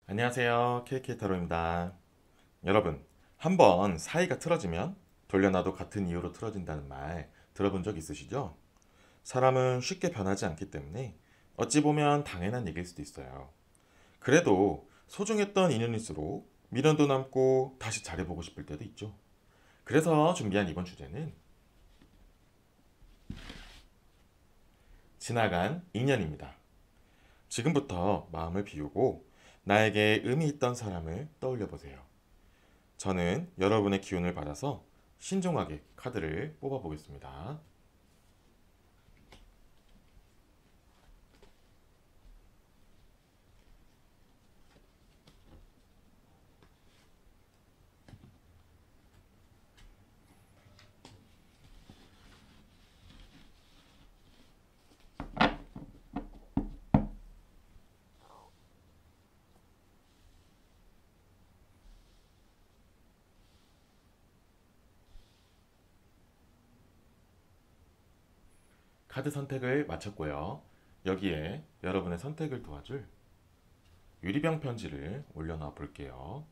안녕하세요. KK타로입니다. 여러분, 한번 사이가 틀어지면 돌려놔도 같은 이유로 틀어진다는 말 들어본 적 있으시죠? 사람은 쉽게 변하지 않기 때문에 어찌 보면 당연한 얘기일 수도 있어요. 그래도 소중했던 인연일수록 미련도 남고 다시 잘해보고 싶을 때도 있죠. 그래서 준비한 이번 주제는 지나간 인연입니다. 지금부터 마음을 비우고 나에게 의미 있던 사람을 떠올려 보세요. 저는 여러분의 기운을 받아서 신중하게 카드를 뽑아 보겠습니다. 카드 선택을 마쳤고요. 여기에 여러분의 선택을 도와줄 유리병 편지를 올려놔 볼게요.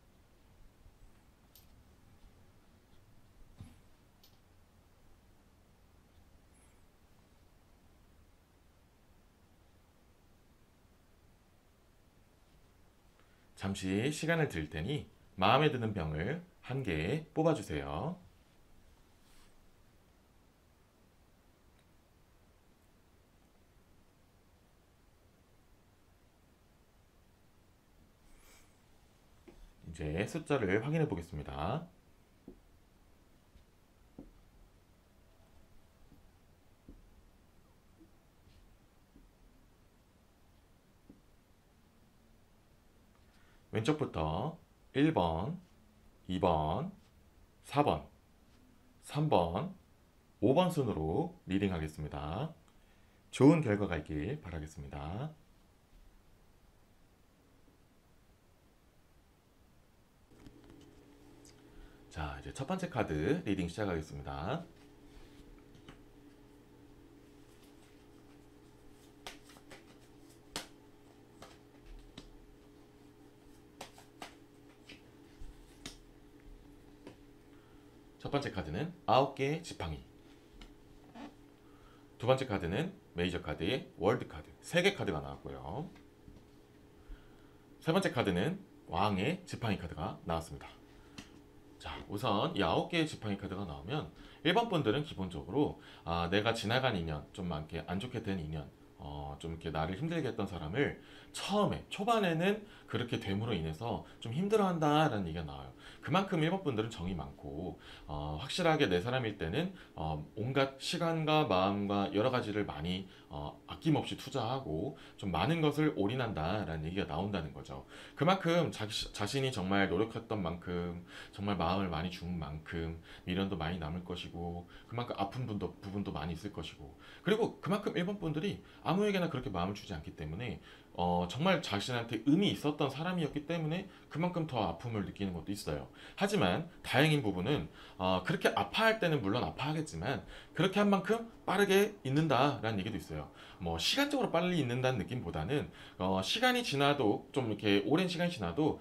잠시 시간을 드릴 테니 마음에 드는 병을 한 개 뽑아주세요. 이제 숫자를 확인해 보겠습니다. 왼쪽부터 1번, 2번, 4번, 3번, 5번 순으로 리딩하겠습니다. 좋은 결과가 있길 바라겠습니다. 자, 이제 첫 번째 카드 리딩 시작하겠습니다. 첫 번째 카드는 9개의 지팡이. 두 번째 카드는 메이저 카드의 월드 카드. 3개 카드가 나왔고요. 세 번째 카드는 왕의 지팡이 카드가 나왔습니다. 자, 우선 이 9개의 지팡이 카드가 나오면 1번 분들은 기본적으로 내가 지나간 인연, 좀 많게 안 좋게 된 인연, 좀 이렇게 나를 힘들게 했던 사람을 처음에, 초반에는 그렇게 됨으로 인해서 좀 힘들어한다라는 얘기가 나와요. 그만큼 1번 분들은 정이 많고, 확실하게 내 사람일 때는 온갖 시간과 마음과 여러 가지를 많이 아낌없이 투자하고 좀 많은 것을 올인한다라는 얘기가 나온다는 거죠. 그만큼 자신이 정말 노력했던 만큼 정말 마음을 많이 준 만큼 미련도 많이 남을 것이고 그만큼 아픈 부분도 많이 있을 것이고 그리고 그만큼 일본 분들이 아무에게나 그렇게 마음을 주지 않기 때문에 정말 자신한테 의미 있었던 사람이었기 때문에 그만큼 더 아픔을 느끼는 것도 있어요. 하지만 다행인 부분은 그렇게 아파할 때는 물론 아파하겠지만 그렇게 한 만큼 빠르게 잊는다라는 얘기도 있어요. 뭐 시간적으로 빨리 잊는다는 느낌보다는 시간이 지나도 좀 이렇게 오랜 시간이 지나도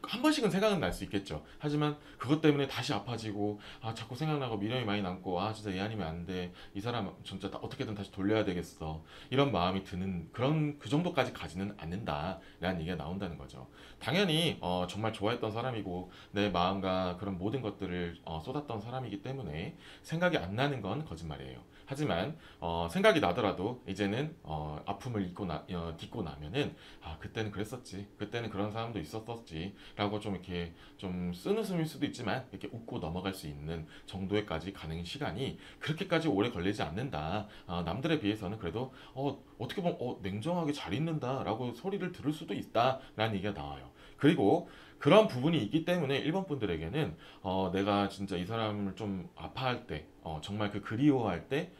한 번씩은 생각은 날 수 있겠죠. 하지만 그것 때문에 다시 아파지고 자꾸 생각나고 미련이 많이 남고 진짜 얘 아니면 안 돼. 이 사람 진짜 어떻게든 다시 돌려야 되겠어. 이런 마음이 드는 그런 그 정도까지 가지는 않는다라는 얘기가 나온다는 거죠. 당연히 정말 좋아했던 사람이고 내 마음과 그런 모든 것들을 쏟았던 사람이기 때문에 생각이 안 나는 건 거짓말이에요. 하지만 생각이 나더라도 이제는 아픔을 딛고 나면은 그때는 그랬었지 그때는 그런 사람도 있었었지 라고 좀 이렇게 좀 쓴웃음일 수도 있지만 이렇게 웃고 넘어갈 수 있는 정도에까지 가는 시간이 그렇게까지 오래 걸리지 않는다. 남들에 비해서는 그래도 어떻게 보면 냉정하게 잘 있는다라고 소리를 들을 수도 있다라는 얘기가 나와요. 그리고 그런 부분이 있기 때문에 일본 분들에게는 내가 진짜 이 사람을 좀 아파할 때 정말 그 그리워할 때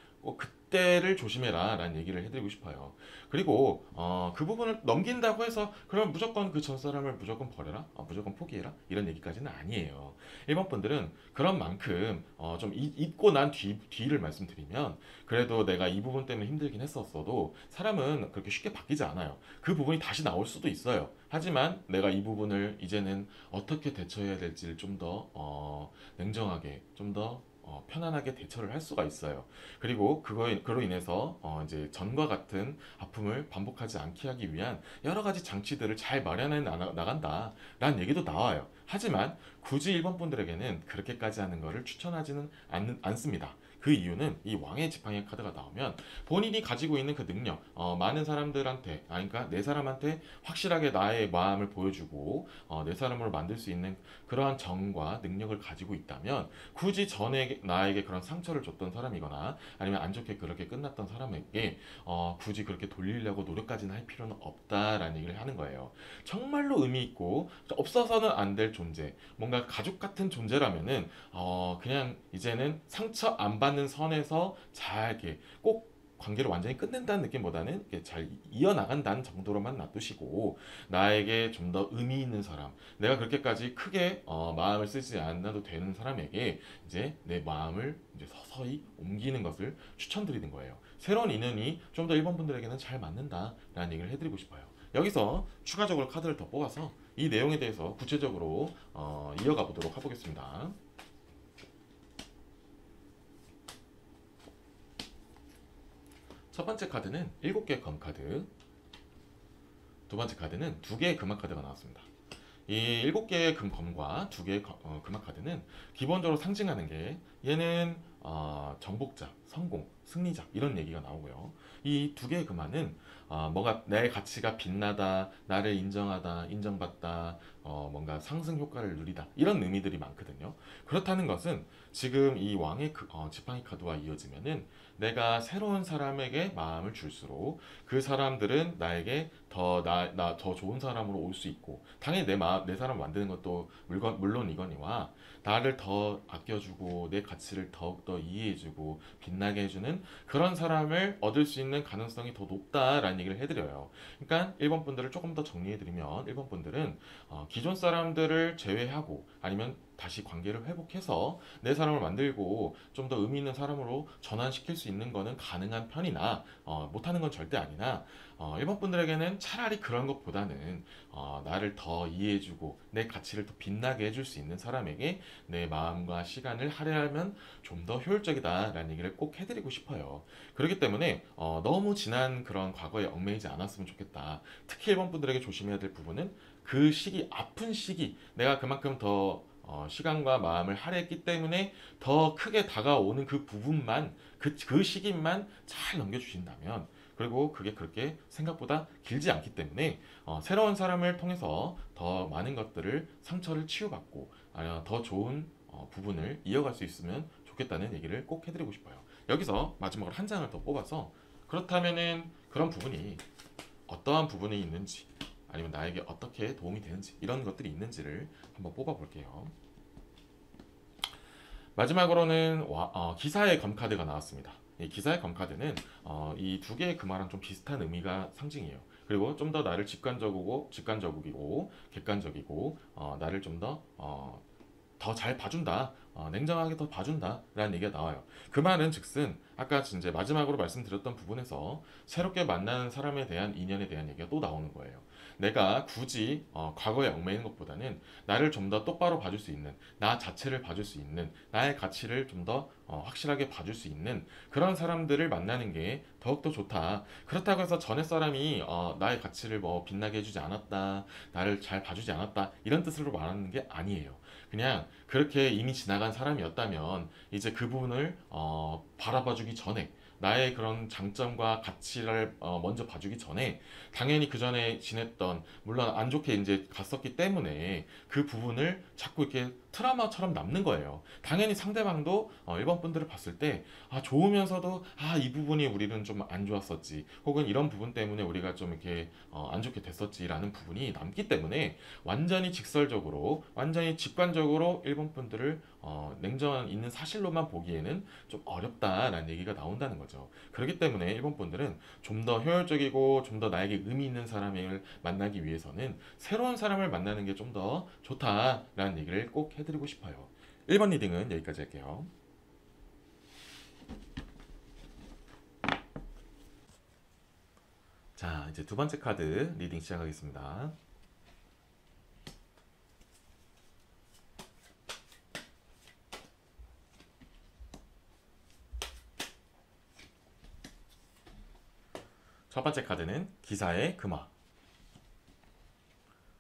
이때를 조심해라 라는 얘기를 해드리고 싶어요. 그리고 그 부분을 넘긴다고 해서 그럼 무조건 그 전 사람을 무조건 버려라, 무조건 포기해라 이런 얘기까지는 아니에요. 일본 분들은 그런 만큼 좀 잊고 난 뒤를 말씀드리면, 그래도 내가 이 부분 때문에 힘들긴 했었어도 사람은 그렇게 쉽게 바뀌지 않아요. 그 부분이 다시 나올 수도 있어요. 하지만 내가 이 부분을 이제는 어떻게 대처해야 될지를 좀 더 냉정하게, 좀 더 편안하게 대처를 할 수가 있어요. 그리고 그로 인해서 이제 전과 같은 아픔을 반복하지 않게 하기 위한 여러 가지 장치들을 잘 마련해 나간다라는 얘기도 나와요. 하지만 굳이 일본 분들에게는 그렇게까지 하는 것을 추천하지는 않습니다. 그 이유는 이 왕의 지팡이 카드가 나오면 본인이 가지고 있는 그 능력, 많은 사람들한테, 그러니까 내 사람한테 확실하게 나의 마음을 보여주고 내 사람으로 만들 수 있는 그러한 정과 능력을 가지고 있다면, 굳이 전에 나에게 그런 상처를 줬던 사람이거나 아니면 안 좋게 그렇게 끝났던 사람에게 굳이 그렇게 돌리려고 노력까지는 할 필요는 없다라는 얘기를 하는 거예요. 정말로 의미 있고 없어서는 안 될 존재, 뭔가 가족 같은 존재라면은 그냥 이제는 상처 안 받는 선에서 잘 이렇게 꼭 관계를 완전히 끝낸다는 느낌보다는 이렇게 잘 이어나간다는 정도로만 놔두시고, 나에게 좀 더 의미 있는 사람, 내가 그렇게까지 크게 마음을 쓰지 않아도 되는 사람에게 이제 내 마음을 이제 서서히 옮기는 것을 추천드리는 거예요. 새로운 인연이 좀 더 일본 분들에게는 잘 맞는다라는 얘기를 해드리고 싶어요. 여기서 추가적으로 카드를 더 뽑아서 이 내용에 대해서 구체적으로 이어가 보도록 해보겠습니다. 첫 번째 카드는 7개의 검카드, 두 번째 카드는 2개의 금화 카드가 나왔습니다. 이 7개의 검과 2개의 금화 카드는 기본적으로 상징하는 게, 얘는 정복자, 성공, 승리자 이런 얘기가 나오고요. 이 2개의 금화는 뭔가 내 가치가 빛나다, 나를 인정하다, 인정받다, 뭔가 상승 효과를 누리다 이런 의미들이 많거든요. 그렇다는 것은 지금 이 왕의 지팡이 카드와 이어지면은 내가 새로운 사람에게 마음을 줄수록 그 사람들은 나에게 더 좋은 사람으로 올 수 있고, 당연히 내 사람 만드는 것도 물론이거니와 나를 더 아껴주고 내 가치를 더욱더 이해해주고 빛나게 해주는 그런 사람을 얻을 수 있는 가능성이 더 높다라는 얘기를 해드려요. 그러니까 일본 분들을 조금 더 정리해드리면, 일본 분들은 기존 사람들을 제외하고 아니면 다시 관계를 회복해서 내 사람을 만들고 좀 더 의미 있는 사람으로 전환시킬 수 있는 거는 가능한 편이나 못하는 건 절대 아니나, 일본 분들에게는 차라리 그런 것보다는 나를 더 이해해주고 내 가치를 더 빛나게 해줄 수 있는 사람에게 내 마음과 시간을 할애하면 좀 더 효율적이다라는 얘기를 꼭 해드리고 싶어요. 그렇기 때문에 너무 지난 그런 과거에 얽매이지 않았으면 좋겠다. 특히 일본 분들에게 조심해야 될 부분은 그 시기, 아픈 시기, 내가 그만큼 더 시간과 마음을 할애했기 때문에 더 크게 다가오는 그 부분만, 그 시기만 잘 넘겨주신다면, 그리고 그게 그렇게 생각보다 길지 않기 때문에 새로운 사람을 통해서 더 많은 것들을, 상처를 치유받고 더 좋은 부분을 이어갈 수 있으면 좋겠다는 얘기를 꼭 해드리고 싶어요. 여기서 마지막으로 한 장을 더 뽑아서, 그렇다면은 그런 부분이 어떠한 부분이 있는지, 아니면 나에게 어떻게 도움이 되는지, 이런 것들이 있는지를 한번 뽑아 볼게요. 마지막으로는 기사의 검카드가 나왔습니다. 이 기사의 검카드는 이 2개의 금화랑 좀 비슷한 의미가 상징이에요. 그리고 좀 더 나를 직관적이고 객관적이고 나를 좀 더 잘 봐준다, 냉정하게 더 봐준다 라는 얘기가 나와요. 그 말은 즉슨 아까 이제 마지막으로 말씀드렸던 부분에서 새롭게 만나는 사람에 대한 인연에 대한 얘기가 또 나오는 거예요. 내가 굳이 과거에 얽매이는 것보다는 나를 좀 더 똑바로 봐줄 수 있는, 나 자체를 봐줄 수 있는, 나의 가치를 좀 더 확실하게 봐줄 수 있는 그런 사람들을 만나는 게 더욱더 좋다. 그렇다고 해서 전에 사람이 나의 가치를 빛나게 해주지 않았다, 나를 잘 봐주지 않았다 이런 뜻으로 말하는 게 아니에요. 그냥 그렇게 이미 지나간 사람이었다면 이제 그 부분을 바라봐주기 전에, 나의 그런 장점과 가치를 먼저 봐주기 전에, 당연히 그 전에 지냈던, 물론 안 좋게 이제 갔었기 때문에 그 부분을 자꾸 이렇게 트라우마처럼 남는 거예요. 당연히 상대방도 일본 분들을 봤을 때 좋으면서도 이 부분이 우리는 좀 안 좋았었지, 혹은 이런 부분 때문에 우리가 좀 이렇게 안 좋게 됐었지라는 부분이 남기 때문에 완전히 직설적으로, 완전히 직관적으로 일본 분들을 냉전 있는 사실로만 보기에는 좀 어렵다라는 얘기가 나온다는 거죠. 그렇기 때문에 일본 분들은 좀 더 효율적이고 좀 더 나에게 의미 있는 사람을 만나기 위해서는 새로운 사람을 만나는 게 좀 더 좋다라는 얘기를 꼭 해드리고 싶어요. 1번 리딩은 여기까지 할게요. 자, 이제 두 번째 카드 리딩 시작하겠습니다. 첫 번째 카드는 기사의 금화.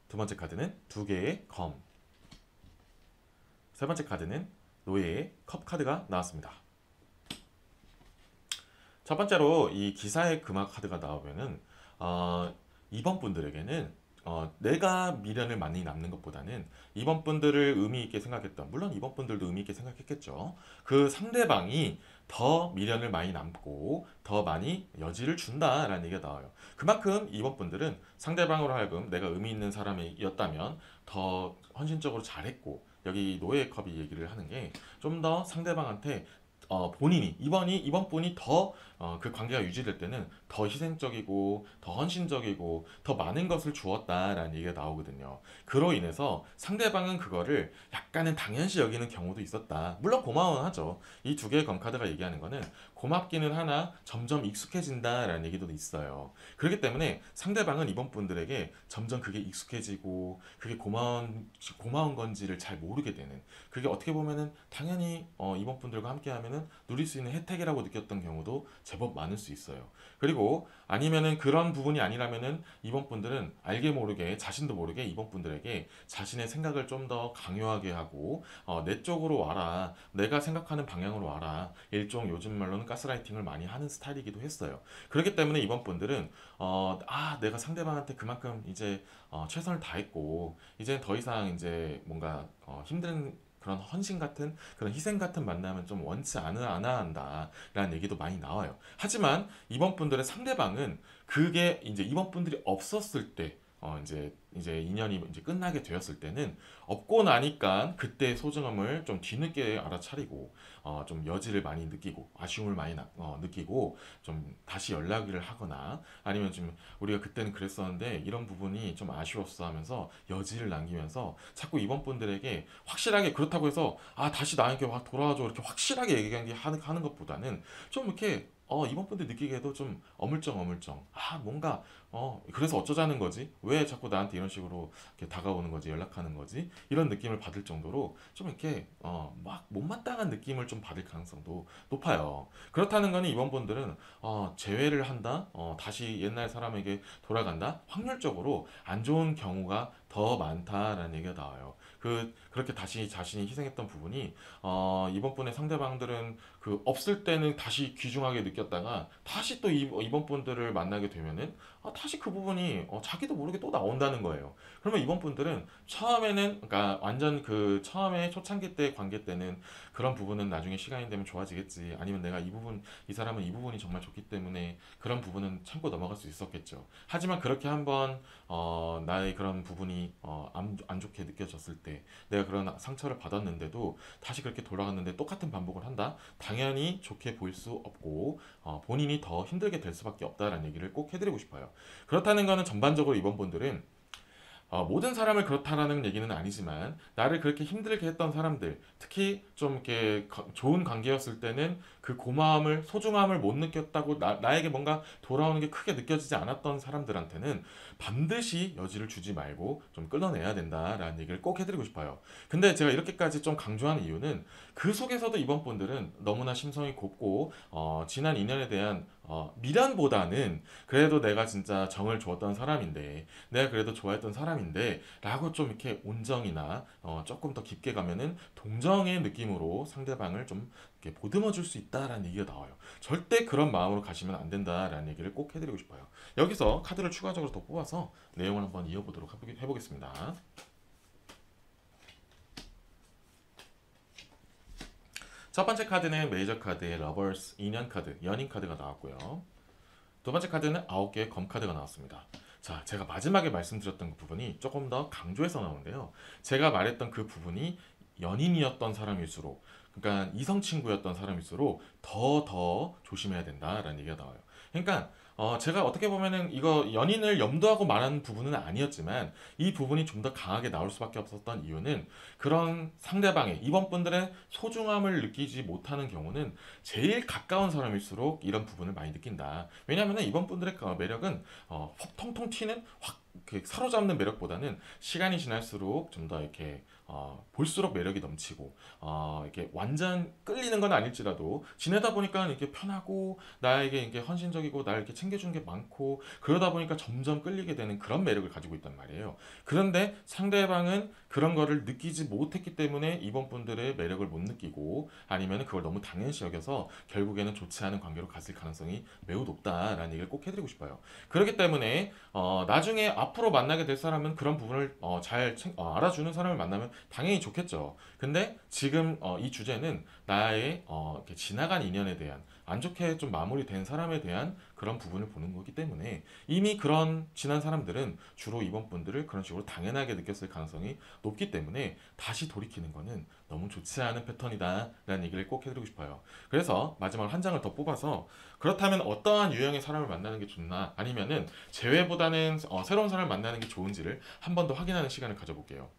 두 번째 카드는 두 개의 검. 세 번째 카드는 노예의 컵 카드가 나왔습니다. 첫 번째로 이 기사의 금화 카드가 나오면은 이번 분들에게는 내가 미련을 많이 남는 것보다는 이번 분들을 의미 있게 생각했던, 물론 이번 분들도 의미 있게 생각했겠죠. 그 상대방이 더 미련을 많이 남고 더 많이 여지를 준다라는 얘기가 나와요. 그만큼 이번 분들은 상대방으로 하여금 내가 의미 있는 사람이었다면 더 헌신적으로 잘했고, 여기 노예 컵이 얘기를 하는 게 좀 더 상대방한테 본인이 이번 분이 더 그 관계가 유지될 때는 더 희생적이고 더 헌신적이고 더 많은 것을 주었다라는 얘기가 나오거든요. 그로 인해서 상대방은 그거를 약간은 당연시 여기는 경우도 있었다. 물론 고마워는 하죠. 이 두 개의 검카드가 얘기하는 거는 고맙기는 하나 점점 익숙해진다라는 얘기도 있어요. 그렇기 때문에 상대방은 이번 분들에게 점점 그게 익숙해지고 그게 고마운 건지를 잘 모르게 되는, 그게 어떻게 보면은 당연히 이번 분들과 함께하면은 누릴 수 있는 혜택이라고 느꼈던 경우도 제법 많을 수 있어요. 그리고 아니면은 그런 부분이 아니라면은 이번 분들은 알게 모르게 자신도 모르게 이번 분들에게 자신의 생각을 좀 더 강요하게 하고 내 쪽으로 와라, 내가 생각하는 방향으로 와라, 일종 요즘 말로는 가스라이팅을 많이 하는 스타일이기도 했어요. 그렇기 때문에 이번 분들은 내가 상대방한테 그만큼 이제 최선을 다했고 이제 더 이상 이제 뭔가 힘든 그런 헌신 같은 그런 희생 같은 만남은 좀 원치 않아 한다라는 얘기도 많이 나와요. 하지만 이번 분들의 상대방은 그게 이제 이번 분들이 없었을 때 이제 인연이 이제 끝나게 되었을 때는 없고 나니까 그때 소중함을 좀 뒤늦게 알아차리고 좀 여지를 많이 느끼고 아쉬움을 많이 느끼고 좀 다시 연락을 하거나 아니면 좀 우리가 그때는 그랬었는데 이런 부분이 좀 아쉬웠어 하면서 여지를 남기면서 자꾸 이번 분들에게 확실하게 그렇다고 해서 다시 나에게 돌아와줘 이렇게 확실하게 하는 것보다는 좀 이렇게 이번 분들 느끼기에도 좀 어물쩡 뭔가 그래서 어쩌자는 거지? 왜 자꾸 나한테 이런 식으로 이렇게 다가오는 거지? 연락하는 거지? 이런 느낌을 받을 정도로 좀 이렇게 막 못마땅한 느낌을 좀 받을 가능성도 높아요. 그렇다는 거는 이번 분들은 재회를 한다, 다시 옛날 사람에게 돌아간다, 확률적으로 안 좋은 경우가 더 많다라는 얘기가 나와요. 그렇게 다시 자신이 희생했던 부분이 이번 분의 상대방들은 그 없을 때는 다시 귀중하게 느꼈다가 다시 또 이번 분들을 만나게 되면은 다시 그 부분이 자기도 모르게 또 나온다는 거예요. 그러면 이번 분들은 처음에는, 그러니까 완전 그 처음에 초창기 때 관계 때는 그런 부분은 나중에 시간이 되면 좋아지겠지, 아니면 내가 이 사람은 이 부분이 정말 좋기 때문에 그런 부분은 참고 넘어갈 수 있었겠죠. 하지만 그렇게 한번 나의 그런 부분이 안 좋게 느껴졌을 때, 내가 그런 상처를 받았는데도 다시 그렇게 돌아갔는데 똑같은 반복을 한다? 당연히 좋게 보일 수 없고 본인이 더 힘들게 될 수밖에 없다라는 얘기를 꼭 해드리고 싶어요. 그렇다는 거는 전반적으로 이번 분들은 모든 사람을 그렇다라는 얘기는 아니지만 나를 그렇게 힘들게 했던 사람들, 특히 좀 이렇게 좋은 관계였을 때는 그 고마움을, 소중함을 못 느꼈다고 나에게 뭔가 돌아오는 게 크게 느껴지지 않았던 사람들한테는 반드시 여지를 주지 말고 좀 끌어내야 된다라는 얘기를 꼭 해드리고 싶어요. 근데 제가 이렇게까지 좀 강조하는 이유는 그 속에서도 이번 분들은 너무나 심성이 곱고 지난 인연에 대한 미련보다는 그래도 내가 진짜 정을 주었던 사람인데, 내가 그래도 좋아했던 사람인데 라고 좀 이렇게 온정이나 조금 더 깊게 가면은 동정의 느낌으로 상대방을 좀 이렇게 보듬어 줄 수 있다라는 얘기가 나와요. 절대 그런 마음으로 가시면 안 된다라는 얘기를 꼭 해드리고 싶어요. 여기서 카드를 추가적으로 더 뽑아서 내용을 한번 이어보도록 해보겠습니다. 첫 번째 카드는 메이저 카드의 러버스 인연 카드, 연인 카드가 나왔고요. 두 번째 카드는 9개의 검 카드가 나왔습니다. 자, 제가 마지막에 말씀드렸던 그 부분이 조금 더 강조해서 나오는데요. 제가 말했던 그 부분이 연인이었던 사람일수록, 그러니까 이성 친구였던 사람일수록 더 조심해야 된다라는 얘기가 나와요. 그러니까 제가 어떻게 보면은 이거 연인을 염두하고 말하는 부분은 아니었지만 이 부분이 좀 더 강하게 나올 수밖에 없었던 이유는 그런 상대방의 이번 분들의 소중함을 느끼지 못하는 경우는 제일 가까운 사람일수록 이런 부분을 많이 느낀다. 왜냐하면 이번 분들의 그 매력은 확 통통 튀는 확 이렇게 사로잡는 매력보다는 시간이 지날수록 좀 더 이렇게 볼수록 매력이 넘치고 이렇게 완전 끌리는 건 아닐지라도 지내다 보니까 이렇게 편하고 나에게 이렇게 헌신적이고 나를 이렇게 챙겨주는 게 많고 그러다 보니까 점점 끌리게 되는 그런 매력을 가지고 있단 말이에요. 그런데 상대방은 그런 거를 느끼지 못했기 때문에 이번 분들의 매력을 못 느끼고 아니면 그걸 너무 당연시 여겨서 결국에는 좋지 않은 관계로 갔을 가능성이 매우 높다라는 얘기를 꼭 해드리고 싶어요. 그렇기 때문에 나중에 앞으로 만나게 될 사람은 그런 부분을 알아주는 사람을 만나면 당연히 좋겠죠. 근데 지금 이 주제는 나의 이렇게 지나간 인연에 대한 안 좋게 좀 마무리된 사람에 대한 그런 부분을 보는 거기 때문에 이미 그런 지난 사람들은 주로 이번 분들을 그런 식으로 당연하게 느꼈을 가능성이 높기 때문에 다시 돌이키는 거는 너무 좋지 않은 패턴이다라는 얘기를 꼭 해드리고 싶어요. 그래서 마지막으로 한 장을 더 뽑아서 그렇다면 어떠한 유형의 사람을 만나는 게 좋나 아니면은 재회보다는 새로운 사람을 만나는 게 좋은지를 한 번 더 확인하는 시간을 가져볼게요.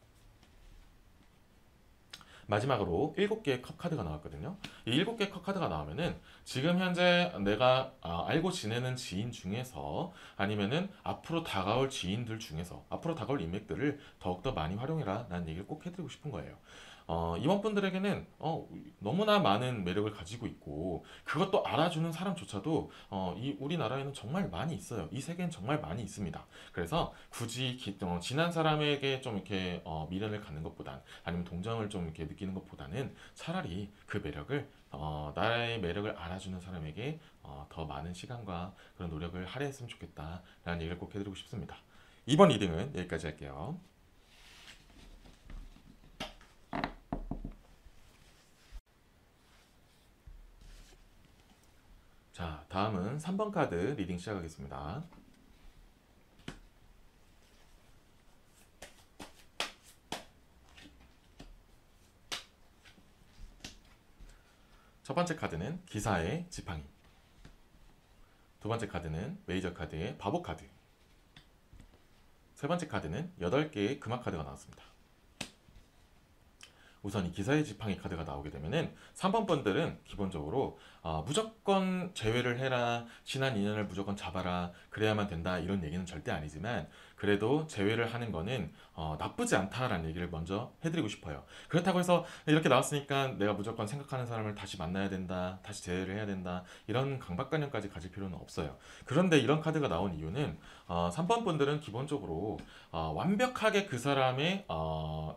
마지막으로 7개의 컵 카드가 나왔거든요. 이 7개의 컵 카드가 나오면은 지금 현재 내가 알고 지내는 지인 중에서 아니면은 앞으로 다가올 지인들 중에서 앞으로 다가올 인맥들을 더욱더 많이 활용해라 라는 얘기를 꼭 해드리고 싶은 거예요. 이번 분들에게는 너무나 많은 매력을 가지고 있고 그것도 알아주는 사람조차도 이 우리나라에는 정말 많이 있어요. 이 세계는 정말 많이 있습니다. 그래서 굳이 지난 사람에게 좀 이렇게 미련을 갖는 것보단 아니면 동정을 좀 이렇게 느끼는 것보다는 차라리 그 매력을 나의 매력을 알아주는 사람에게 더 많은 시간과 그런 노력을 할애했으면 좋겠다라는 얘기를 꼭 해드리고 싶습니다. 이번 리딩은 여기까지 할게요. 자, 다음은 3번 카드 리딩 시작하겠습니다. 첫 번째 카드는 기사의 지팡이. 두 번째 카드는 메이저 카드의 바보 카드. 세 번째 카드는 8개의 금화 카드가 나왔습니다. 우선 이 기사의 지팡이 카드가 나오게 되면은 3번 분들은 기본적으로 무조건 제외를 해라, 지난 인연을 무조건 잡아라, 그래야만 된다 이런 얘기는 절대 아니지만 그래도 제외를 하는 거는 나쁘지 않다라는 얘기를 먼저 해드리고 싶어요. 그렇다고 해서 이렇게 나왔으니까 내가 무조건 생각하는 사람을 다시 만나야 된다, 다시 제외를 해야 된다 이런 강박관념까지 가질 필요는 없어요. 그런데 이런 카드가 나온 이유는 3번 분들은 기본적으로 완벽하게 그 사람의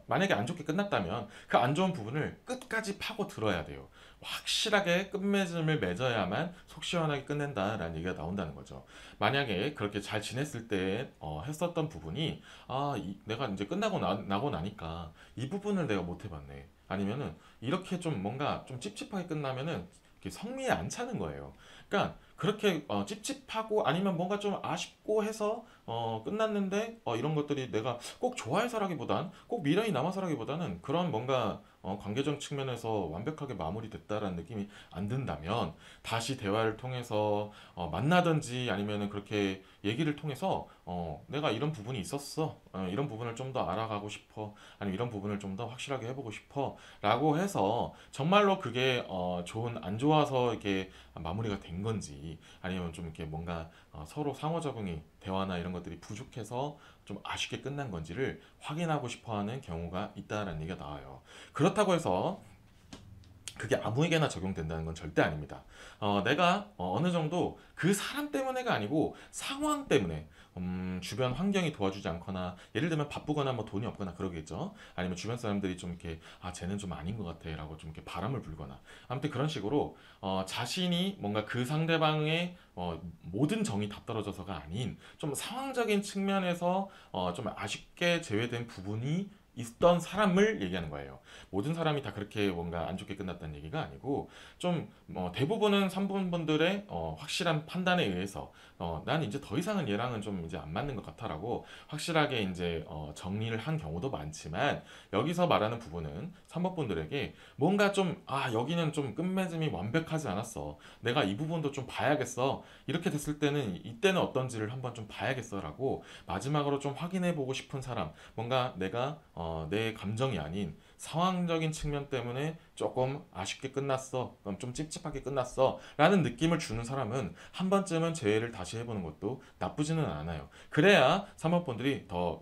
만약에 안 좋게 끝났다면 그 안 좋은 부분을 끝까지 파고 들어야 돼요. 확실하게 끝맺음을 맺어야만 속 시원하게 끝낸다라는 얘기가 나온다는 거죠. 만약에 그렇게 잘 지냈을 때 했었던 부분이 내가 이제 끝나고 나고 나니까 이 부분을 내가 못 해봤네. 아니면은 이렇게 좀 뭔가 좀 찝찝하게 끝나면은 이렇게 성미에 안 차는 거예요. 그러니까 그렇게 찝찝하고 아니면 뭔가 좀 아쉽고 해서 끝났는데 이런 것들이 내가 꼭 좋아해서라기보단 꼭 미련이 남아서라기보다는 그런 뭔가 관계적 측면에서 완벽하게 마무리됐다라는 느낌이 안 든다면 다시 대화를 통해서 만나든지 아니면은 그렇게 얘기를 통해서 내가 이런 부분이 있었어, 이런 부분을 좀 더 알아가고 싶어, 아니면 이런 부분을 좀 더 확실하게 해보고 싶어 라고 해서 정말로 그게 좋은 안 좋아서 이렇게 마무리가 된 건지 아니면 좀 이렇게 뭔가 서로 상호 적응이 대화나 이런 것들이 부족해서 좀 아쉽게 끝난 건지를 확인하고 싶어 하는 경우가 있다라는 얘기가 나와요. 그렇다고 해서 그게 아무에게나 적용된다는 건 절대 아닙니다. 내가 어느 정도 그 사람 때문에가 아니고 상황 때문에 주변 환경이 도와주지 않거나 예를 들면 바쁘거나 뭐 돈이 없거나 그러겠죠. 아니면 주변 사람들이 좀 이렇게 쟤는 좀 아닌 것 같아 라고 좀 이렇게 바람을 불거나 아무튼 그런 식으로 자신이 뭔가 그 상대방의 모든 정이 다 떨어져서가 아닌 좀 상황적인 측면에서 좀 아쉽게 제외된 부분이 있던 사람을 얘기하는 거예요. 모든 사람이 다 그렇게 뭔가 안 좋게 끝났다는 얘기가 아니고 좀 대부분은 3번분들의 확실한 판단에 의해서 난 이제 더 이상은 얘랑은 좀 이제 안 맞는 것 같아라고 확실하게 이제 정리를 한 경우도 많지만 여기서 말하는 부분은 3번분들에게 뭔가 좀 여기는 좀 끝맺음이 완벽하지 않았어. 내가 이 부분도 좀 봐야겠어. 이렇게 됐을 때는 이때는 어떤지를 한번 좀 봐야겠어라고 마지막으로 좀 확인해 보고 싶은 사람, 뭔가 내가 내 감정이 아닌 상황적인 측면 때문에 조금 아쉽게 끝났어, 그럼 좀 찝찝하게 끝났어 라는 느낌을 주는 사람은 한 번쯤은 재회를 다시 해보는 것도 나쁘지는 않아요. 그래야 사모펀들이 더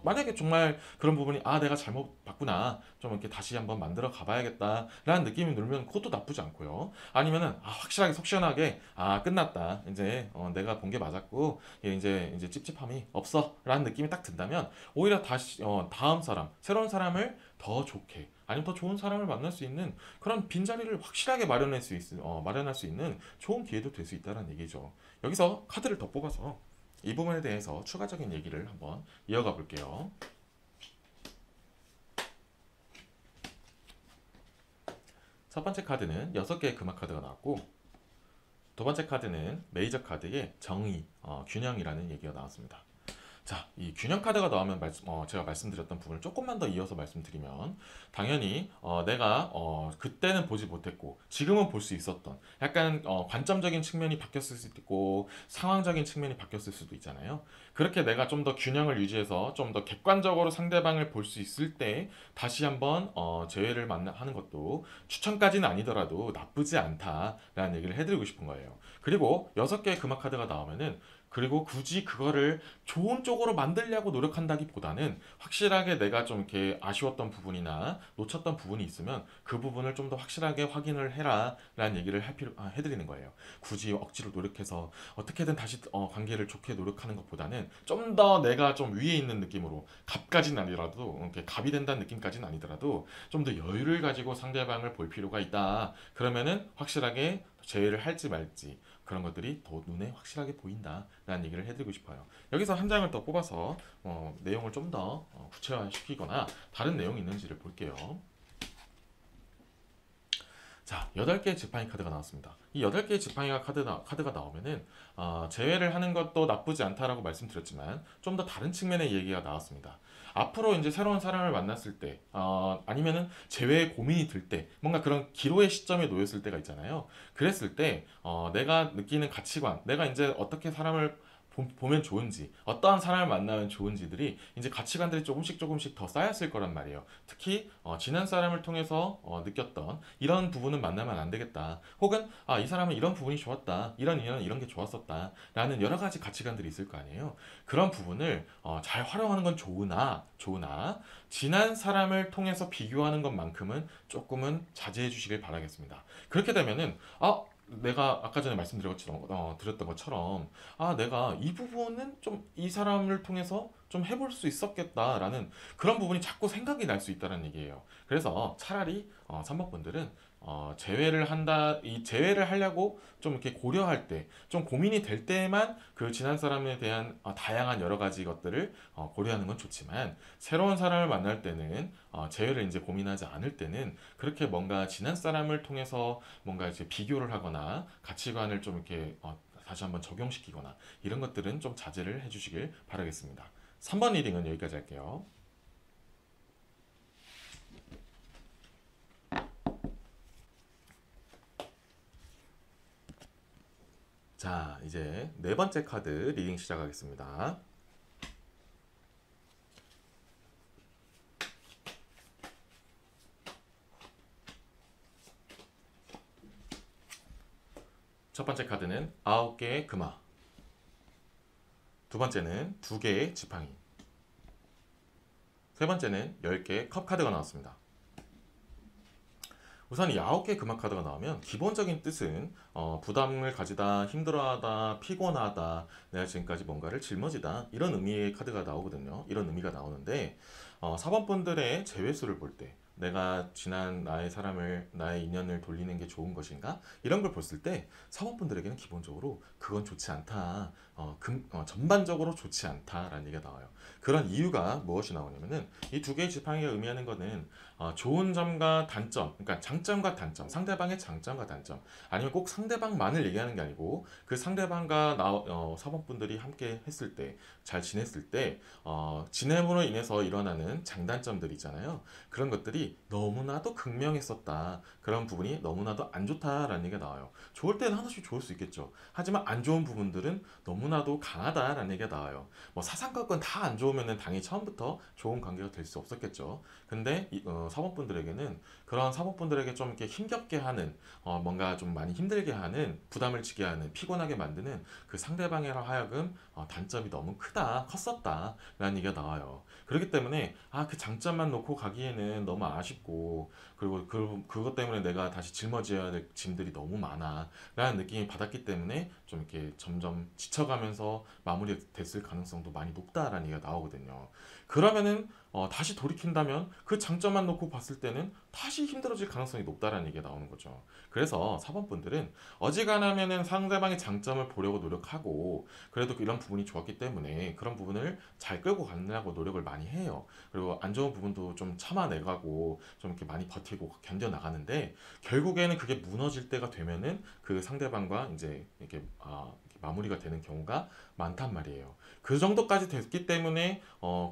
만약에 정말 그런 부분이 내가 잘못 봤구나, 좀 이렇게 다시 한번 만들어 가봐야겠다 라는 느낌이 들면 그것도 나쁘지 않고요. 아니면은 확실하게 속 시원하게 끝났다, 이제 내가 본 게 맞았고 이제 찝찝함이 없어 라는 느낌이 딱 든다면 오히려 다시 다음 사람, 새로운 사람을 더 좋게 아니면 더 좋은 사람을 만날 수 있는 그런 빈자리를 확실하게 마련할 수 있는 좋은 기회도 될 수 있다는 얘기죠. 여기서 카드를 더 뽑아서 이 부분에 대해서 추가적인 얘기를 한번 이어가 볼게요. 첫 번째 카드는 6개의 금화 카드가 나왔고, 두 번째 카드는 메이저 카드의 정의, 균형이라는 얘기가 나왔습니다. 자, 이 균형 카드가 나오면 제가 말씀드렸던 부분을 조금만 더 이어서 말씀드리면 당연히 내가 그때는 보지 못했고 지금은 볼 수 있었던 약간 관점적인 측면이 바뀌었을 수도 있고 상황적인 측면이 바뀌었을 수도 있잖아요. 그렇게 내가 좀 더 균형을 유지해서 좀 더 객관적으로 상대방을 볼 수 있을 때 다시 한번 재회를 하는 것도 추천까지는 아니더라도 나쁘지 않다라는 얘기를 해드리고 싶은 거예요. 그리고 6개의 금화 카드가 나오면은 그리고 굳이 그거를 좋은 쪽으로 만들려고 노력한다기보다는 확실하게 내가 좀 이렇게 아쉬웠던 부분이나 놓쳤던 부분이 있으면 그 부분을 좀 더 확실하게 확인을 해라 라는 얘기를 해드리는 거예요. 굳이 억지로 노력해서 어떻게든 다시 관계를 좋게 노력하는 것보다는 좀 더 내가 좀 위에 있는 느낌으로, 갑까지는 아니더라도 이렇게 갑이 된다는 느낌까지는 아니더라도 좀 더 여유를 가지고 상대방을 볼 필요가 있다. 그러면은 확실하게 제외를 할지 말지 그런 것들이 더 눈에 확실하게 보인다라는 얘기를 해드리고 싶어요. 여기서 한 장을 더 뽑아서 내용을 좀 더 구체화시키거나 다른 내용이 있는지를 볼게요. 자, 8개의 지팡이 카드가 나왔습니다. 이 8개의 지팡이 카드가 나오면은 제외를 하는 것도 나쁘지 않다라고 말씀드렸지만 좀 더 다른 측면의 얘기가 나왔습니다. 앞으로 이제 새로운 사람을 만났을 때 아니면은 재회에 고민이 들 때 뭔가 그런 기로의 시점에 놓였을 때가 있잖아요. 그랬을 때 내가 느끼는 가치관, 내가 이제 어떻게 사람을 보면 좋은지, 어떠한 사람을 만나면 좋은지들이 이제 가치관들이 조금씩 더 쌓였을 거란 말이에요. 특히 지난 사람을 통해서 느꼈던 이런 부분은 만나면 안 되겠다. 혹은 이 사람은 이런 부분이 좋았다. 이런 게 좋았었다. 라는 여러 가지 가치관들이 있을 거 아니에요. 그런 부분을 잘 활용하는 건 좋으나 지난 사람을 통해서 비교하는 것만큼은 조금은 자제해 주시길 바라겠습니다. 그렇게 되면은 내가 아까 전에 드렸던 것처럼 내가 이 부분은 좀 이 사람을 통해서 좀 해볼 수 있었겠다라는 그런 부분이 자꾸 생각이 날 수 있다는 얘기예요. 그래서 차라리 3번 분들은 이 제외를 하려고 좀 이렇게 고려할 때, 좀 고민이 될 때만 그 지난 사람에 대한 다양한 여러 가지 것들을 고려하는 건 좋지만 새로운 사람을 만날 때는 제외를 이제 고민하지 않을 때는 그렇게 뭔가 지난 사람을 통해서 뭔가 이제 비교를 하거나 가치관을 좀 이렇게 다시 한번 적용시키거나 이런 것들은 좀 자제를 해주시길 바라겠습니다. 3번 리딩은 여기까지 할게요. 자, 이제 네 번째 카드 리딩 시작하겠습니다. 첫 번째 카드는 9개의 금화, 두 번째는 2개의 지팡이, 세 번째는 10개의 컵 카드가 나왔습니다. 우선 이 9개의 금화 카드가 나오면 기본적인 뜻은 부담을 가지다, 힘들어하다, 피곤하다, 내가 지금까지 뭔가를 짊어지다 이런 의미의 카드가 나오거든요. 이런 의미가 나오는데 4번 분들의 제외수를 볼 때 내가 지난 나의 인연을 돌리는 게 좋은 것인가? 이런 걸 봤을 때 사모분들에게는 기본적으로 그건 좋지 않다. 전반적으로 좋지 않다라는 얘기가 나와요. 그런 이유가 무엇이 나오냐면은 이 두 개의 지팡이가 의미하는 거는 좋은 점과 단점, 그러니까 장점과 단점, 상대방의 장점과 단점, 아니면 꼭 상대방만을 얘기하는 게 아니고 그 상대방과 사모분들이 함께 했을 때, 잘 지냈을 때 지냄으로 인해서 일어나는 장단점들 있잖아요. 그런 것들이 너무나도 극명했었다. 그런 부분이 너무나도 안 좋다라는 얘기가 나와요. 좋을 때는 하나씩 좋을 수 있겠죠. 하지만 안 좋은 부분들은 너무나도 강하다라는 얘기가 나와요. 뭐 사상과 건 다 안 좋으면은 당연히 처음부터 좋은 관계가 될 수 없었겠죠. 근데 사모분들에게는 그런 사모분들에게 좀 이렇게 힘겹게 하는 뭔가 좀 많이 힘들게 하는 부담을 지게 하는 피곤하게 만드는 그 상대방이라 하여금 단점이 너무 컸었다라는 얘기가 나와요. 그렇기 때문에 그 장점만 놓고 가기에는 너무 아쉽고 그리고 그것 때문에 내가 다시 짊어져야 될 짐들이 너무 많아 라는 느낌이 받았기 때문에 좀 이렇게 점점 지쳐가면서 마무리됐을 가능성도 많이 높다라는 얘기가 나오거든요. 그러면은 다시 돌이킨다면 그 장점만 놓고 봤을 때는 다시 힘들어질 가능성이 높다라는 얘기가 나오는 거죠. 그래서 사번분들은 어지간하면은 상대방의 장점을 보려고 노력하고 그래도 이런 부분이 좋았기 때문에 그런 부분을 잘 끌고 가려고 노력을 많이 해요. 그리고 안 좋은 부분도 좀 참아내가고 좀 이렇게 많이 버티고 견뎌나가는데 결국에는 그게 무너질 때가 되면은 그 상대방과 이제 이렇게 마무리가 되는 경우가 많단 말이에요. 그 정도까지 됐기 때문에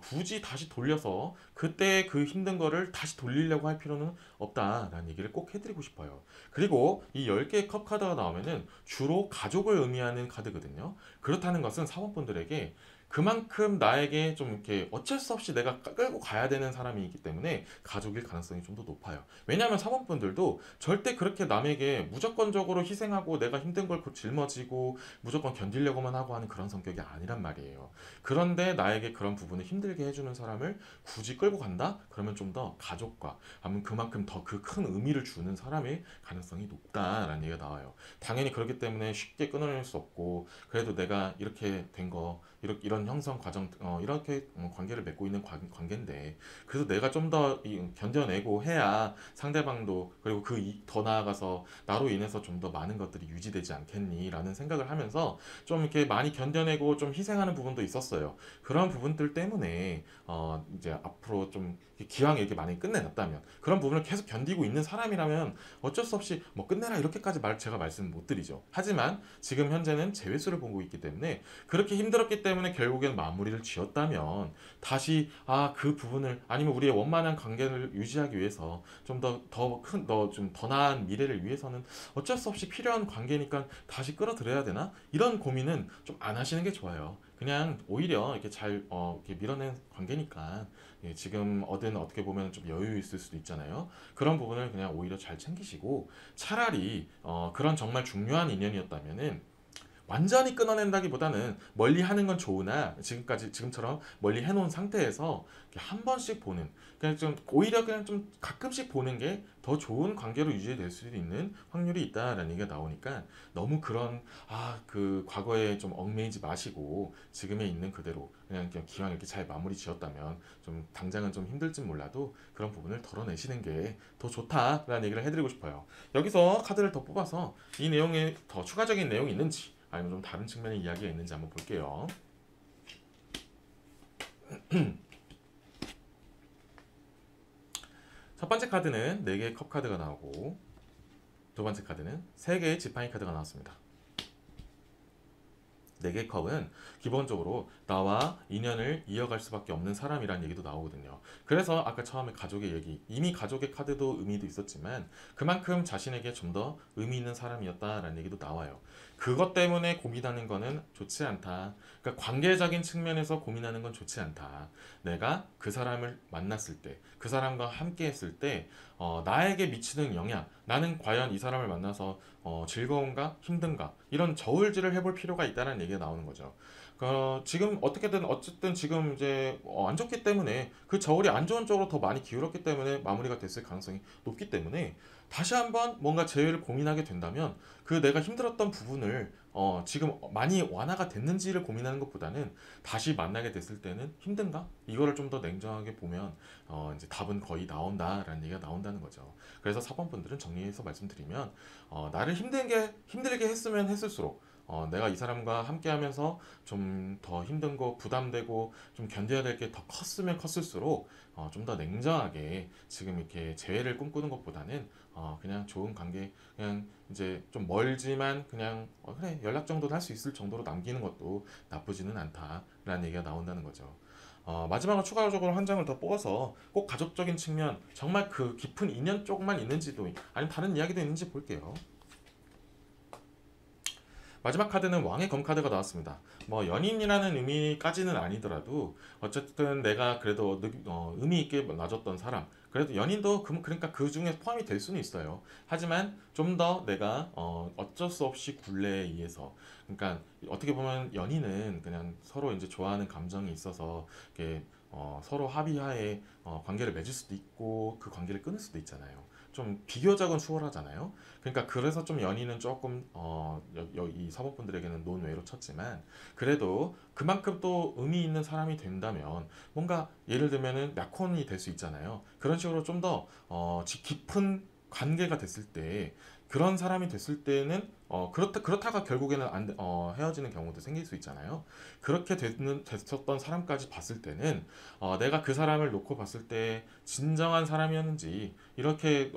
굳이 다시 돌려서 그때 그 힘든 거를 다시 돌리려고 할 필요는 없다라는 얘기를 꼭 해드리고 싶어요. 그리고 이 10개의 컵 카드가 나오면은 주로 가족을 의미하는 카드거든요. 그렇다는 것은 사모분들에게 그만큼 나에게 좀 이렇게 어쩔 수 없이 내가 끌고 가야 되는 사람이기 때문에 가족일 가능성이 좀 더 높아요. 왜냐하면 사모분들도 절대 그렇게 남에게 무조건적으로 희생하고 내가 힘든 걸 짊어지고 무조건 견디려고만 하고 하는 그런 성격이 아니란 말이에요. 그런데 나에게 그런 부분을 힘들게 해주는 사람을 굳이 끌고 간다? 그러면 좀 더 가족과 아니면 그만큼 더 그 큰 의미를 주는 사람일 가능성이 높다라는 얘기가 나와요. 당연히 그렇기 때문에 쉽게 끊어낼 수 없고 그래도 내가 이렇게 된 거 이런 형성 과정 이렇게 관계를 맺고 있는 관계인데 그래서 내가 좀 더 견뎌내고 해야 상대방도 그리고 더 나아가서 나로 인해서 좀 더 많은 것들이 유지되지 않겠니라는 생각을 하면서 좀 이렇게 많이 견뎌내고 좀 희생하는 부분도 있었어요. 그런 부분들 때문에 이제 앞으로 좀 기왕 이렇게 많이 끝내놨다면 그런 부분을 계속 견디고 있는 사람이라면 어쩔 수 없이 뭐 끝내라 이렇게까지 제가 말씀 못 드리죠. 하지만 지금 현재는 재회수를 보고 있기 때문에 그렇게 힘들었기 때문에 결국엔 마무리를 지었다면 다시 그 부분을 아니면 우리의 원만한 관계를 유지하기 위해서 좀 더 나은 미래를 위해서는 어쩔 수 없이 필요한 관계니까 다시 끌어들여야 되나? 이런 고민은 좀 안 하시는 게 좋아요. 그냥 오히려 이렇게 잘 이렇게 밀어낸 관계니까 지금 어떻게 보면 좀 여유 있을 수도 있잖아요. 그런 부분을 그냥 오히려 잘 챙기시고 차라리 그런 정말 중요한 인연이었다면은 완전히 끊어낸다기보다는 멀리 하는 건 좋으나 지금처럼 멀리 해놓은 상태에서 이렇게 한 번씩 보는 그냥 좀 오히려 그냥 좀 가끔씩 보는 게 더 좋은 관계로 유지될 수 있는 확률이 있다라는 얘기가 나오니까 너무 그런 그 과거에 좀 얽매이지 마시고 지금에 있는 그대로 그냥 기왕 이렇게 잘 마무리 지었다면 좀 당장은 좀 힘들진 몰라도 그런 부분을 덜어내시는 게 더 좋다라는 얘기를 해드리고 싶어요. 여기서 카드를 더 뽑아서 이 내용에 더 추가적인 내용이 있는지 아니면 좀 다른 측면의 이야기가 있는지 한번 볼게요. 첫 번째 카드는 4개의 컵 카드가 나오고 두 번째 카드는 3개의 지팡이 카드가 나왔습니다. 4개의 컵은 기본적으로 나와 인연을 이어갈 수밖에 없는 사람이라는 얘기도 나오거든요. 그래서 아까 처음에 가족의 얘기, 이미 가족의 카드도 의미도 있었지만 그만큼 자신에게 좀 더 의미 있는 사람이었다라는 얘기도 나와요. 그것 때문에 고민하는 거는 좋지 않다. 그러니까 관계적인 측면에서 고민하는 건 좋지 않다. 내가 그 사람을 만났을 때, 그 사람과 함께 했을 때 나에게 미치는 영향, 나는 과연 이 사람을 만나서 즐거운가 힘든가 이런 저울질을 해볼 필요가 있다는 얘기가 나오는 거죠. 지금 어쨌든 지금 이제 안 좋기 때문에 그 저울이 안 좋은 쪽으로 더 많이 기울었기 때문에 마무리가 됐을 가능성이 높기 때문에 다시 한번 뭔가 재회를 고민하게 된다면 그 내가 힘들었던 부분을 지금 많이 완화가 됐는지를 고민하는 것보다는 다시 만나게 됐을 때는 힘든가? 이거를 좀 더 냉정하게 보면 이제 답은 거의 나온다라는 얘기가 나온다는 거죠. 그래서 4번 분들은 정리해서 말씀드리면 나를 힘들게 했으면 했을수록 내가 이 사람과 함께하면서 좀 더 힘든 거 부담되고 좀 견뎌야 될 게 더 컸으면 컸을수록 좀 더 냉정하게 지금 이렇게 재회를 꿈꾸는 것보다는 그냥 좋은 관계 그냥 이제 좀 멀지만 그냥 그래 연락 정도는 할 수 있을 정도로 남기는 것도 나쁘지는 않다라는 얘기가 나온다는 거죠. 마지막으로 추가적으로 한 장을 더 뽑아서 꼭 가족적인 측면 정말 그 깊은 인연 쪽만 있는지도 아니면 다른 이야기도 있는지 볼게요. 마지막 카드는 왕의 검 카드가 나왔습니다. 뭐 연인이라는 의미까지는 아니더라도 어쨌든 내가 그래도 의미 있게 놔줬던 사람 그래도 연인도 그러니까 그 중에 포함이 될 수는 있어요. 하지만 좀 더 내가 어쩔 수 없이 굴레에 의해서 그러니까 어떻게 보면 연인은 그냥 서로 이제 좋아하는 감정이 있어서 이렇게 서로 합의하에 관계를 맺을 수도 있고 그 관계를 끊을 수도 있잖아요. 좀 비교적은 수월하잖아요. 그러니까 그래서 좀 연인은 조금 이 사법분들에게는 논외로 쳤지만 그래도 그만큼 또 의미 있는 사람이 된다면 뭔가 예를 들면은 약혼이 될 수 있잖아요. 그런 식으로 좀 더 깊은 관계가 됐을 때 그런 사람이 됐을 때는 그렇다가 결국에는 헤어지는 경우도 생길 수 있잖아요. 그렇게 됐었던 사람까지 봤을 때는 내가 그 사람을 놓고 봤을 때 진정한 사람이었는지 이렇게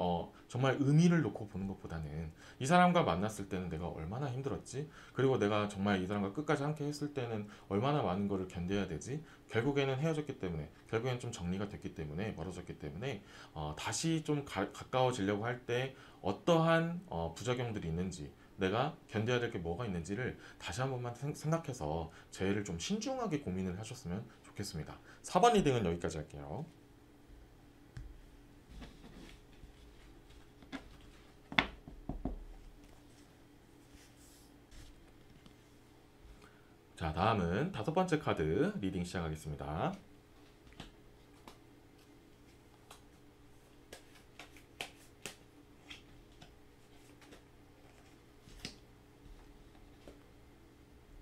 정말 의미를 놓고 보는 것보다는 이 사람과 만났을 때는 내가 얼마나 힘들었지? 그리고 내가 정말 이 사람과 끝까지 함께 했을 때는 얼마나 많은 거를 견뎌야 되지? 결국에는 헤어졌기 때문에, 결국에는 좀 정리가 됐기 때문에, 멀어졌기 때문에 다시 좀 가까워지려고 할 때 어떠한 부작용들이 있는지 내가 견뎌야 될 게 뭐가 있는지를 다시 한 번만 생각해서 재해를 좀 신중하게 고민을 하셨으면 좋겠습니다. 4번 리딩은 여기까지 할게요. 자, 다음은 5번째 카드 리딩 시작하겠습니다.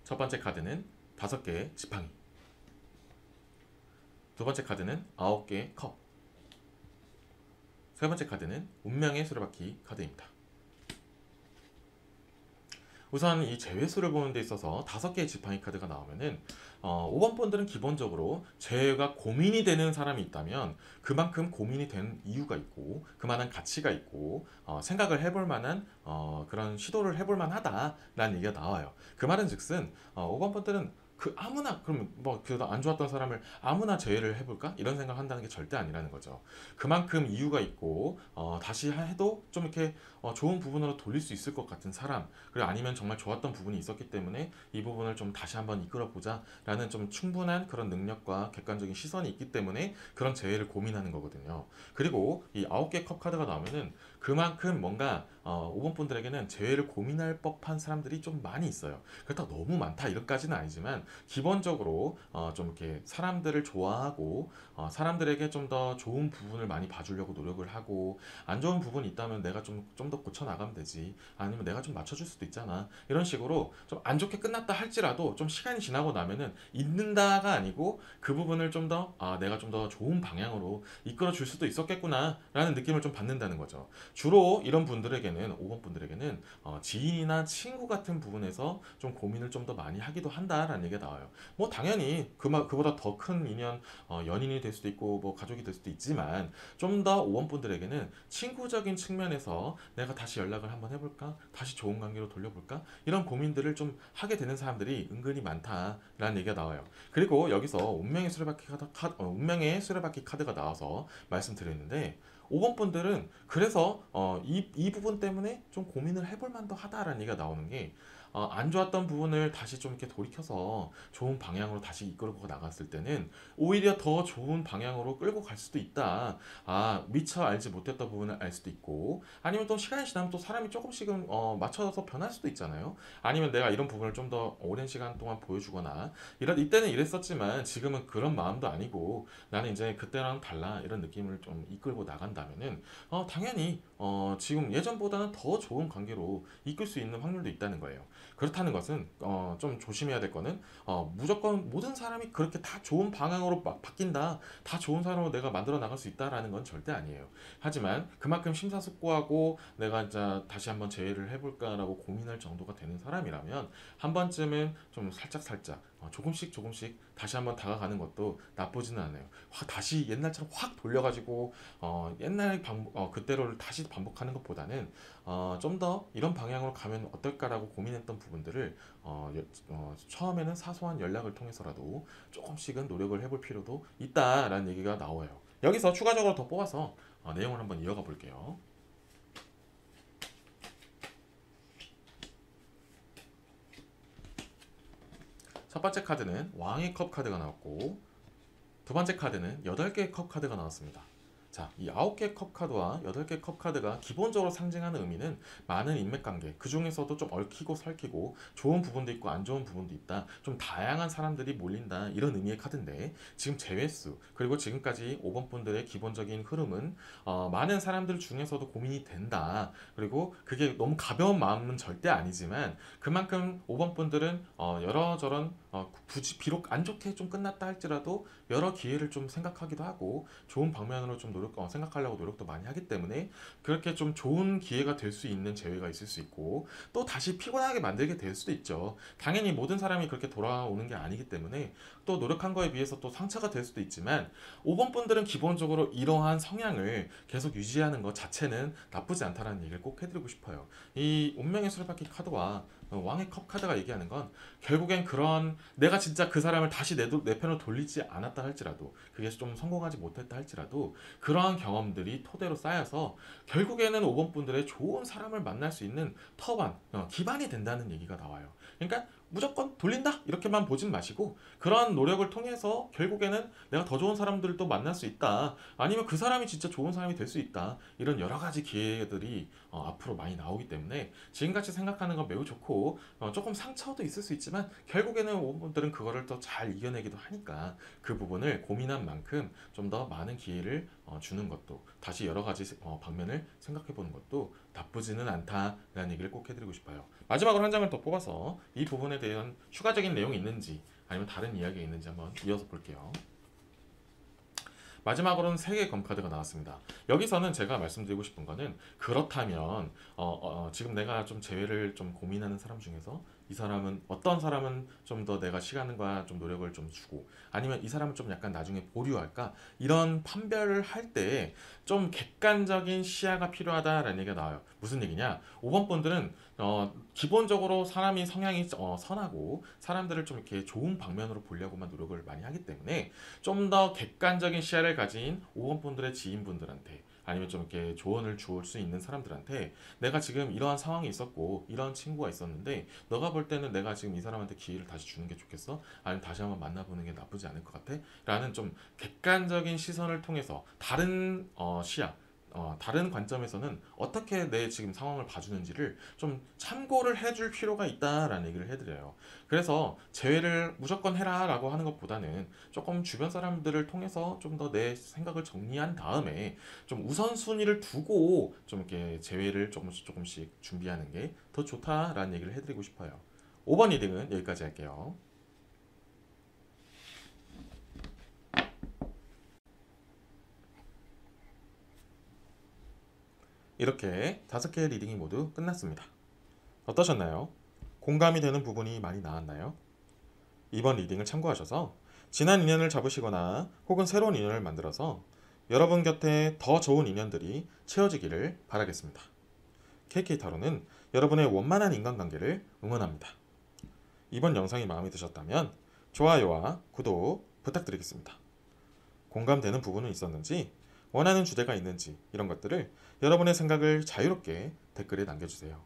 첫 번째 카드는 5개의 지팡이. 두 번째 카드는 9개의 컵. 세 번째 카드는 운명의 수레바퀴 카드입니다. 우선 이 재회수를 보는 데 있어서 5개의 지팡이 카드가 나오면은 5번 분들은 기본적으로 재회가 고민이 되는 사람이 있다면 그만큼 고민이 된 이유가 있고 그만한 가치가 있고 생각을 해볼 만한 그런 시도를 해볼 만하다라는 얘기가 나와요. 그 말은 즉슨 5번 분들은 그 아무나 그럼 뭐 그래도 안 좋았던 사람을 아무나 재회를 해볼까 이런 생각한다는 게 절대 아니라는 거죠. 그만큼 이유가 있고 다시 해도 좀 이렇게 좋은 부분으로 돌릴 수 있을 것 같은 사람 그리고 아니면 정말 좋았던 부분이 있었기 때문에 이 부분을 좀 다시 한번 이끌어 보자라는 좀 충분한 그런 능력과 객관적인 시선이 있기 때문에 그런 재회를 고민하는 거거든요. 그리고 이 9개 컵 카드가 나오면은 그만큼 뭔가 5번 분들에게는 재회를 고민할 법한 사람들이 좀 많이 있어요. 그렇다고 너무 많다 이것까지는 아니지만 기본적으로 좀 이렇게 사람들을 좋아하고 사람들에게 좀 더 좋은 부분을 많이 봐주려고 노력을 하고 안 좋은 부분이 있다면 내가 좀 더 고쳐 나가면 되지 아니면 내가 좀 맞춰줄 수도 있잖아 이런 식으로 좀 안 좋게 끝났다 할지라도 좀 시간이 지나고 나면은 잊는다가 아니고 그 부분을 좀 더 내가 좀 더 좋은 방향으로 이끌어 줄 수도 있었겠구나 라는 느낌을 좀 받는다는 거죠. 주로 이런 분들에게는 5번 분들에게는 지인이나 친구 같은 부분에서 좀 고민을 좀 더 많이 하기도 한다라는 얘기가 나와요. 뭐 당연히 그보다 더 큰 인연 연인이 될 수도 있고 뭐 가족이 될 수도 있지만 좀 더 5번 분들에게는 친구적인 측면에서 내가 다시 연락을 한번 해볼까? 다시 좋은 관계로 돌려볼까? 이런 고민들을 좀 하게 되는 사람들이 은근히 많다라는 얘기가 나와요. 그리고 여기서 운명의 수레바퀴 카드가 나와서 말씀드렸는데 5번 분들은 그래서 이 부분 때문에 좀 고민을 해볼 만도 하다라는 얘기가 나오는 게 안 좋았던 부분을 다시 좀 이렇게 돌이켜서 좋은 방향으로 다시 이끌고 나갔을 때는 오히려 더 좋은 방향으로 끌고 갈 수도 있다. 미처 알지 못했던 부분을 알 수도 있고 아니면 또 시간이 지나면 또 사람이 조금씩은 맞춰서 변할 수도 있잖아요. 아니면 내가 이런 부분을 좀 더 오랜 시간 동안 보여주거나 이때는 이랬었지만 지금은 그런 마음도 아니고 나는 이제 그때랑 달라 이런 느낌을 좀 이끌고 나간다면은 당연히 지금 예전보다는 더 좋은 관계로 이끌 수 있는 확률도 있다는 거예요. 그렇다는 것은 좀 조심해야 될 거는 무조건 모든 사람이 그렇게 다 좋은 방향으로 바뀐다, 다 좋은 사람으로 내가 만들어 나갈 수 있다라는 건 절대 아니에요. 하지만 그만큼 심사숙고하고 내가 이제 다시 한번 재회를 해볼까라고 고민할 정도가 되는 사람이라면 한 번쯤은 좀 살짝 조금씩 다시 한번 다가가는 것도 나쁘지는 않아요. 다시 옛날처럼 확 돌려가지고 옛날 그때로를 다시 반복하는 것보다는 좀 더 이런 방향으로 가면 어떨까라고 고민했던 부분들을 처음에는 사소한 연락을 통해서라도 조금씩은 노력을 해볼 필요도 있다라는 얘기가 나와요. 여기서 추가적으로 더 뽑아서 내용을 한번 이어가 볼게요. 첫 번째 카드는 왕의 컵 카드가 나왔고, 두 번째 카드는 8개의 컵 카드가 나왔습니다. 자, 이 9개의 컵 카드와 8개의 컵 카드가 기본적으로 상징하는 의미는 많은 인맥관계, 그 중에서도 좀 얽히고 설키고 좋은 부분도 있고 안 좋은 부분도 있다, 좀 다양한 사람들이 몰린다, 이런 의미의 카드인데, 지금 제외수 그리고 지금까지 5번 분들의 기본적인 흐름은 많은 사람들 중에서도 고민이 된다, 그리고 그게 너무 가벼운 마음은 절대 아니지만 그만큼 5번 분들은 여러저런 굳이 비록 안 좋게 좀 끝났다 할지라도 여러 기회를 좀 생각하기도 하고 좋은 방면으로 좀 생각하려고 노력도 많이 하기 때문에 그렇게 좀 좋은 기회가 될 수 있는 재회가 있을 수 있고, 또 다시 피곤하게 만들게 될 수도 있죠. 당연히 모든 사람이 그렇게 돌아오는 게 아니기 때문에 또 노력한 거에 비해서 또 상처가 될 수도 있지만, 5번 분들은 기본적으로 이러한 성향을 계속 유지하는 것 자체는 나쁘지 않다는 얘기를 꼭 해드리고 싶어요. 이 운명의 수레바퀴 카드와 왕의 컵 카드가 얘기하는 건 결국엔 그런, 내가 진짜 그 사람을 다시 내 편으로 돌리지 않았다 할지라도, 그게 좀 성공하지 못했다 할지라도 그러한 경험들이 토대로 쌓여서 결국에는 5번 분들의 좋은 사람을 만날 수 있는 터반, 기반이 된다는 얘기가 나와요. 그러니까 무조건 돌린다 이렇게만 보진 마시고, 그런 노력을 통해서 결국에는 내가 더 좋은 사람들을 또 만날 수 있다, 아니면 그 사람이 진짜 좋은 사람이 될 수 있다, 이런 여러 가지 기회들이 앞으로 많이 나오기 때문에 지금같이 생각하는 건 매우 좋고, 조금 상처도 있을 수 있지만 결국에는 5번 분들은 그거를 또 잘 이겨내기도 하니까 그 부분을 고민한 만큼 좀 더 많은 기회를 주는 것도, 다시 여러 가지 방면을 생각해 보는 것도 나쁘지는 않다라는 얘기를 꼭 해드리고 싶어요. 마지막으로 한 장을 더 뽑아서 이 부분에 대한 추가적인 내용이 있는지 아니면 다른 이야기가 있는지 한번 이어서 볼게요. 마지막으로는 3개의 검카드가 나왔습니다. 여기서는 제가 말씀드리고 싶은 거는, 그렇다면 지금 내가 좀 재회를 좀 고민하는 사람 중에서 이 사람은, 어떤 사람은 좀 더 내가 시간과 좀 노력을 좀 주고, 아니면 이 사람은 좀 약간 나중에 보류할까, 이런 판별을 할 때 좀 객관적인 시야가 필요하다라는 얘기가 나와요. 무슨 얘기냐, 5번 분들은 기본적으로 사람이 성향이 선하고 사람들을 좀 이렇게 좋은 방면으로 보려고만 노력을 많이 하기 때문에 좀 더 객관적인 시야를 가진 5번 분들의 지인분들한테, 아니면 좀 이렇게 조언을 줄 수 있는 사람들한테, 내가 지금 이러한 상황이 있었고 이런 친구가 있었는데 너가 볼 때는 내가 지금 이 사람한테 기회를 다시 주는 게 좋겠어? 아니면 다시 한번 만나보는 게 나쁘지 않을 것 같아? 라는 좀 객관적인 시선을 통해서 다른 시야, 다른 관점에서는 어떻게 내 지금 상황을 봐주는지를 좀 참고를 해줄 필요가 있다라는 얘기를 해드려요. 그래서 재회를 무조건 해라 라고 하는 것보다는 조금 주변 사람들을 통해서 좀 더 내 생각을 정리한 다음에 좀 우선순위를 두고 좀 이렇게 재회를 조금씩 준비하는 게 더 좋다라는 얘기를 해드리고 싶어요. 5번 리딩은 여기까지 할게요. 이렇게 5개의 리딩이 모두 끝났습니다. 어떠셨나요? 공감이 되는 부분이 많이 나왔나요? 이번 리딩을 참고하셔서 지난 인연을 잡으시거나 혹은 새로운 인연을 만들어서 여러분 곁에 더 좋은 인연들이 채워지기를 바라겠습니다. KK타로는 여러분의 원만한 인간관계를 응원합니다. 이번 영상이 마음에 드셨다면 좋아요와 구독 부탁드리겠습니다. 공감되는 부분은 있었는지, 원하는 주제가 있는지, 이런 것들을 여러분의 생각을 자유롭게 댓글에 남겨주세요.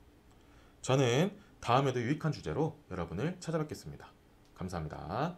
저는 다음에도 유익한 주제로 여러분을 찾아뵙겠습니다. 감사합니다.